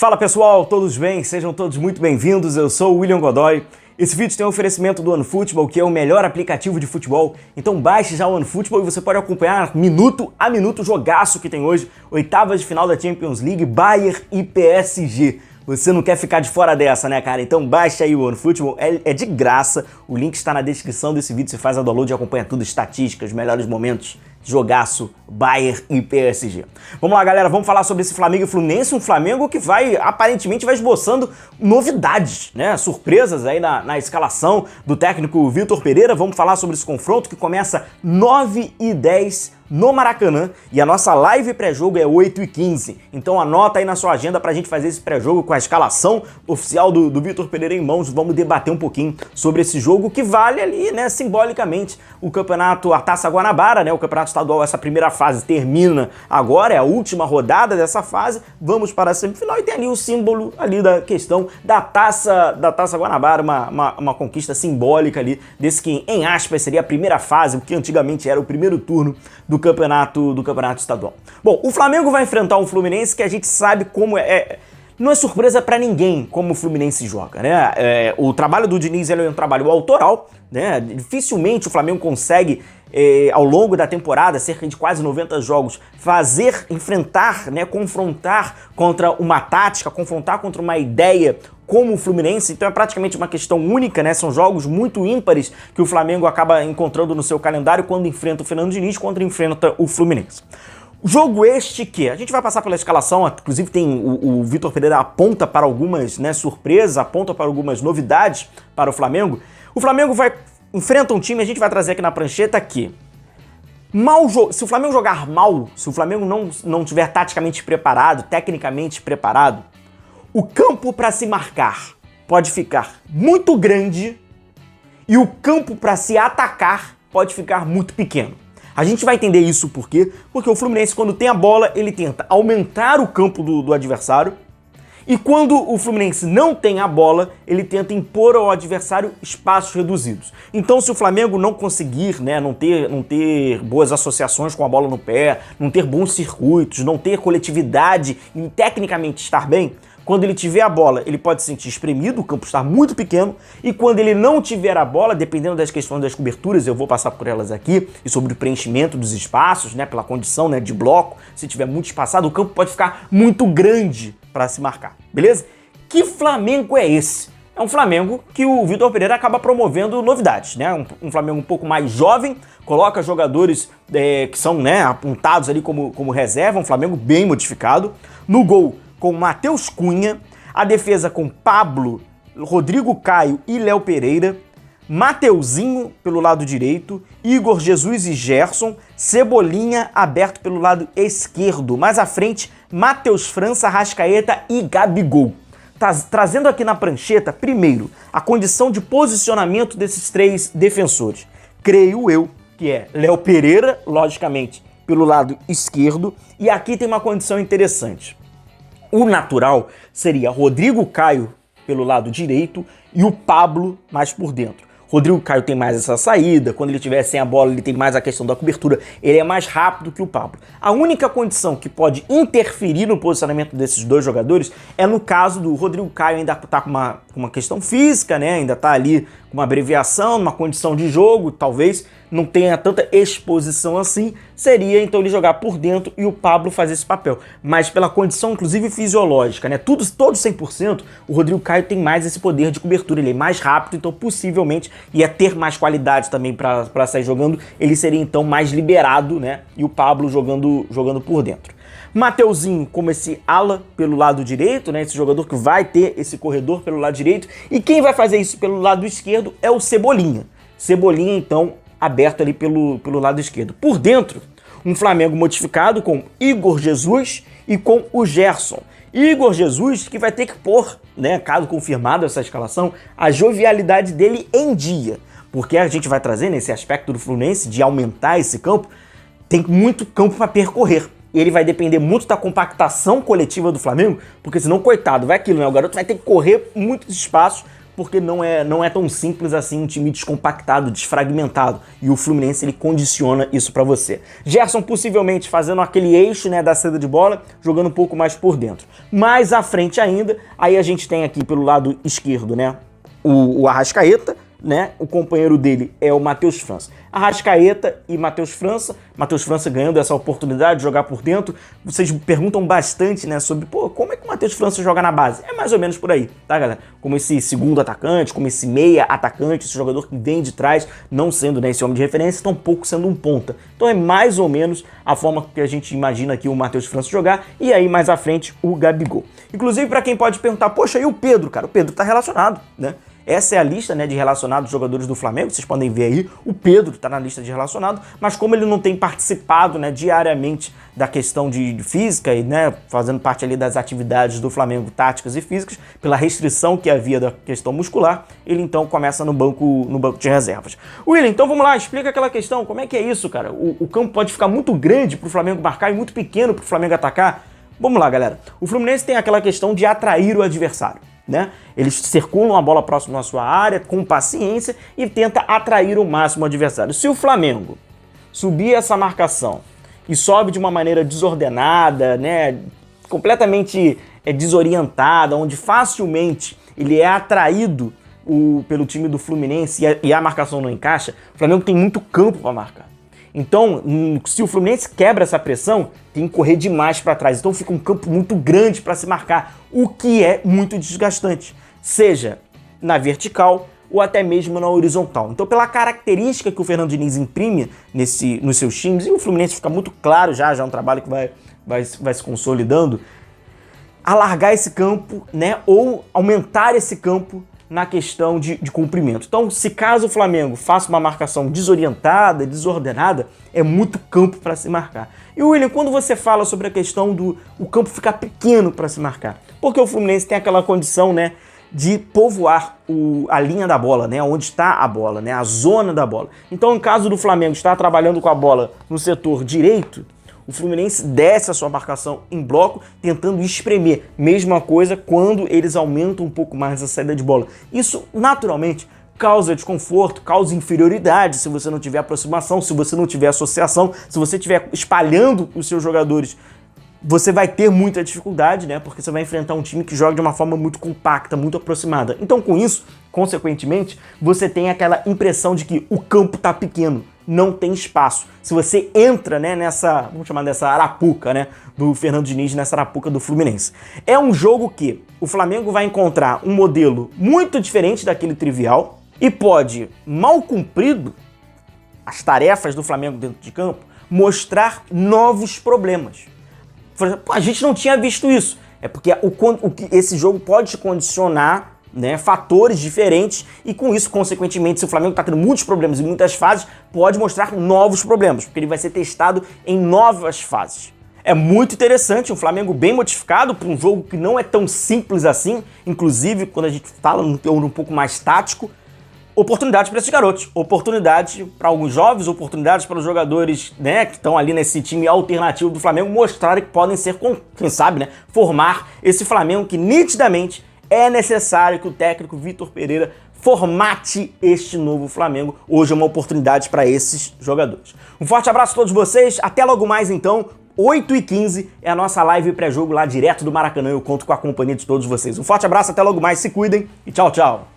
Fala pessoal, todos bem? Sejam todos muito bem-vindos, eu sou o William Godoy. Esse vídeo tem um oferecimento do OneFootball, que é o melhor aplicativo de futebol, então baixe já o OneFootball e você pode acompanhar minuto a minuto o jogaço que tem hoje, oitavas de final da Champions League, Bayern e PSG. Você não quer ficar de fora dessa, né, cara? Então baixa aí o OneFootball, é de graça, o link está na descrição desse vídeo, você faz a download e acompanha tudo, estatísticas, melhores momentos, jogaço, Bayern e PSG. Vamos lá, galera, vamos falar sobre esse Flamengo e Fluminense, um Flamengo que aparentemente vai esboçando novidades, né? Surpresas aí na escalação do técnico Vitor Pereira. Vamos falar sobre esse confronto que começa 9h10 no Maracanã e a nossa live pré-jogo é 8h15. Então anota aí na sua agenda pra gente fazer esse pré-jogo com a escalação oficial do Vitor Pereira em mãos. Vamos debater um pouquinho sobre esse jogo que vale ali, né, simbolicamente, o campeonato, a Taça Guanabara, né, o campeonato estadual. Essa primeira fase termina agora, é a última rodada dessa fase. Vamos para a semifinal e tem ali o símbolo ali da questão da Taça Guanabara, uma conquista simbólica ali desse que, em aspas, seria a primeira fase, o que antigamente era o primeiro turno do campeonato estadual. Bom, o Flamengo vai enfrentar um Fluminense que a gente sabe como não é surpresa pra ninguém como o Fluminense joga, né? O trabalho do Diniz é um trabalho autoral, né? Dificilmente o Flamengo consegue, ao longo da temporada, cerca de quase 90 jogos, enfrentar, né? Confrontar contra uma tática, confrontar contra uma ideia como o Fluminense. Então é praticamente uma questão única, né? São jogos muito ímpares que o Flamengo acaba encontrando no seu calendário quando enfrenta o Fernando Diniz, quando enfrenta o Fluminense. Jogo este que a gente vai passar pela escalação, inclusive tem o Vitor Pereira aponta para algumas, né, surpresas, aponta para algumas novidades para o Flamengo. O Flamengo enfrenta um time, a gente vai trazer aqui na prancheta que se o Flamengo jogar mal, se o Flamengo não tiver taticamente preparado, tecnicamente preparado, o campo para se marcar pode ficar muito grande e o campo para se atacar pode ficar muito pequeno. A gente vai entender isso por quê? Porque o Fluminense, quando tem a bola, ele tenta aumentar o campo do adversário, e quando o Fluminense não tem a bola, ele tenta impor ao adversário espaços reduzidos. Então, se o Flamengo não conseguir, né, não ter boas associações com a bola no pé, não ter bons circuitos, não ter coletividade e tecnicamente estar bem, quando ele tiver a bola, ele pode se sentir espremido, o campo está muito pequeno, e quando ele não tiver a bola, dependendo das questões das coberturas, eu vou passar por elas aqui, e sobre o preenchimento dos espaços, né, pela condição, né, de bloco, se tiver muito espaçado, o campo pode ficar muito grande para se marcar, beleza? Que Flamengo é esse? É um Flamengo que o Vitor Pereira acaba promovendo novidades, né? Um Flamengo um pouco mais jovem, coloca jogadores que são, né, apontados ali como reserva, um Flamengo bem modificado. No gol, com Matheus Cunha, a defesa com Pablo, Rodrigo Caio e Léo Pereira, Mateuzinho pelo lado direito, Igor Jesus e Gerson, Cebolinha aberto pelo lado esquerdo, mais à frente, Matheus França, Arrascaeta e Gabigol. Trazendo aqui na prancheta, primeiro, a condição de posicionamento desses três defensores. Creio eu que é Léo Pereira, logicamente, pelo lado esquerdo, e aqui tem uma condição interessante. O natural seria Rodrigo Caio pelo lado direito e o Pablo mais por dentro. Rodrigo Caio tem mais essa saída, quando ele estiver sem a bola ele tem mais a questão da cobertura, ele é mais rápido que o Pablo. A única condição que pode interferir no posicionamento desses dois jogadores é no caso do Rodrigo Caio ainda tá com uma questão física, né? Ainda tá ali com uma abreviação, numa condição de jogo, talvez não tenha tanta exposição assim, seria então ele jogar por dentro e o Pablo fazer esse papel. Mas pela condição, inclusive, fisiológica, né? Todos 100%, o Rodrigo Caio tem mais esse poder de cobertura, ele é mais rápido, então possivelmente ia ter mais qualidade também para sair jogando, ele seria então mais liberado, né? E o Pablo jogando por dentro. Mateuzinho como esse ala pelo lado direito, né? Esse jogador que vai ter esse corredor pelo lado direito, e quem vai fazer isso pelo lado esquerdo é o Cebolinha. Cebolinha, então, aberto ali pelo lado esquerdo. Por dentro, um Flamengo modificado com Igor Jesus e com o Gerson. Igor Jesus que vai ter que pôr, né, caso confirmado essa escalação, a jovialidade dele em dia. Porque a gente vai trazer nesse aspecto do Fluminense de aumentar esse campo, tem muito campo para percorrer. E ele vai depender muito da compactação coletiva do Flamengo, porque senão, coitado, vai aquilo, né? O garoto vai ter que correr muitos espaços porque não é tão simples assim um time descompactado, desfragmentado, e o Fluminense ele condiciona isso para você. Gerson possivelmente fazendo aquele eixo, né, da saída de bola, jogando um pouco mais por dentro. Mais à frente ainda, aí a gente tem aqui pelo lado esquerdo, né, o Arrascaeta, né? O companheiro dele é o Matheus França. Arrascaeta e Matheus França ganhando essa oportunidade de jogar por dentro. Vocês me perguntam bastante, né, sobre, pô, como é que o Matheus França joga na base? É mais ou menos por aí, tá, galera? Como esse segundo atacante, como esse meia atacante, esse jogador que vem de trás, não sendo, né, esse homem de referência, tampouco sendo um ponta. Então é mais ou menos a forma que a gente imagina aqui o Matheus França jogar, e aí mais à frente o Gabigol. Inclusive, para quem pode perguntar, poxa, e o Pedro, cara? O Pedro tá relacionado, né? Essa é a lista, né, de relacionados jogadores do Flamengo, vocês podem ver aí, o Pedro está na lista de relacionado, mas como ele não tem participado, né, diariamente da questão de física e, né, fazendo parte ali das atividades do Flamengo, táticas e físicas, pela restrição que havia da questão muscular, ele então começa no banco de reservas. William, então vamos lá, explica aquela questão, como é que é isso, cara? O campo pode ficar muito grande para o Flamengo marcar e muito pequeno para o Flamengo atacar? Vamos lá, galera. O Fluminense tem aquela questão de atrair o adversário, né? Eles circulam a bola próximo à sua área com paciência e tenta atrair o máximo o adversário. Se o Flamengo subir essa marcação e sobe de uma maneira desordenada, né, completamente desorientada, onde facilmente ele é atraído pelo time do Fluminense e a marcação não encaixa, o Flamengo tem muito campo para marcar. Então, se o Fluminense quebra essa pressão, tem que correr demais para trás. Então fica um campo muito grande para se marcar, o que é muito desgastante, seja na vertical ou até mesmo na horizontal. Então, pela característica que o Fernando Diniz imprime nos seus times, e o Fluminense fica muito claro já é um trabalho que vai se consolidando, alargar esse campo, né, ou aumentar esse campo na questão de comprimento. Então, se caso o Flamengo faça uma marcação desorientada, desordenada, é muito campo para se marcar. E William, quando você fala sobre a questão do o campo ficar pequeno para se marcar, porque o Fluminense tem aquela condição, né, de povoar a linha da bola, né, onde está a bola, né, a zona da bola. Então, no caso do Flamengo estar trabalhando com a bola no setor direito, o Fluminense desce a sua marcação em bloco, tentando espremer. Mesma coisa quando eles aumentam um pouco mais a saída de bola. Isso, naturalmente, causa desconforto, causa inferioridade se você não tiver aproximação, se você não tiver associação, se você estiver espalhando os seus jogadores, você vai ter muita dificuldade, né? Porque você vai enfrentar um time que joga de uma forma muito compacta, muito aproximada. Então, com isso, consequentemente, você tem aquela impressão de que o campo tá pequeno, não tem espaço. Se você entra, né, nessa, vamos chamar dessa arapuca, né, do Fernando Diniz, nessa arapuca do Fluminense. É um jogo que o Flamengo vai encontrar um modelo muito diferente daquele trivial e pode, mal cumprido, as tarefas do Flamengo dentro de campo, mostrar novos problemas. A gente não tinha visto isso. É porque esse jogo pode te condicionar, né, fatores diferentes e com isso, consequentemente, se o Flamengo está tendo muitos problemas em muitas fases, pode mostrar novos problemas, porque ele vai ser testado em novas fases. É muito interessante, um Flamengo bem modificado para um jogo que não é tão simples assim, inclusive quando a gente fala num teor um pouco mais tático, oportunidades para esses garotos, oportunidades para alguns jovens, oportunidades para os jogadores, né, que estão ali nesse time alternativo do Flamengo mostrarem que podem ser, quem sabe, né, formar esse Flamengo que nitidamente é necessário que o técnico Vitor Pereira formate este novo Flamengo. Hoje é uma oportunidade para esses jogadores. Um forte abraço a todos vocês, até logo mais então, 8h15 é a nossa live pré-jogo lá direto do Maracanã, eu conto com a companhia de todos vocês. Um forte abraço, até logo mais, se cuidem e tchau, tchau!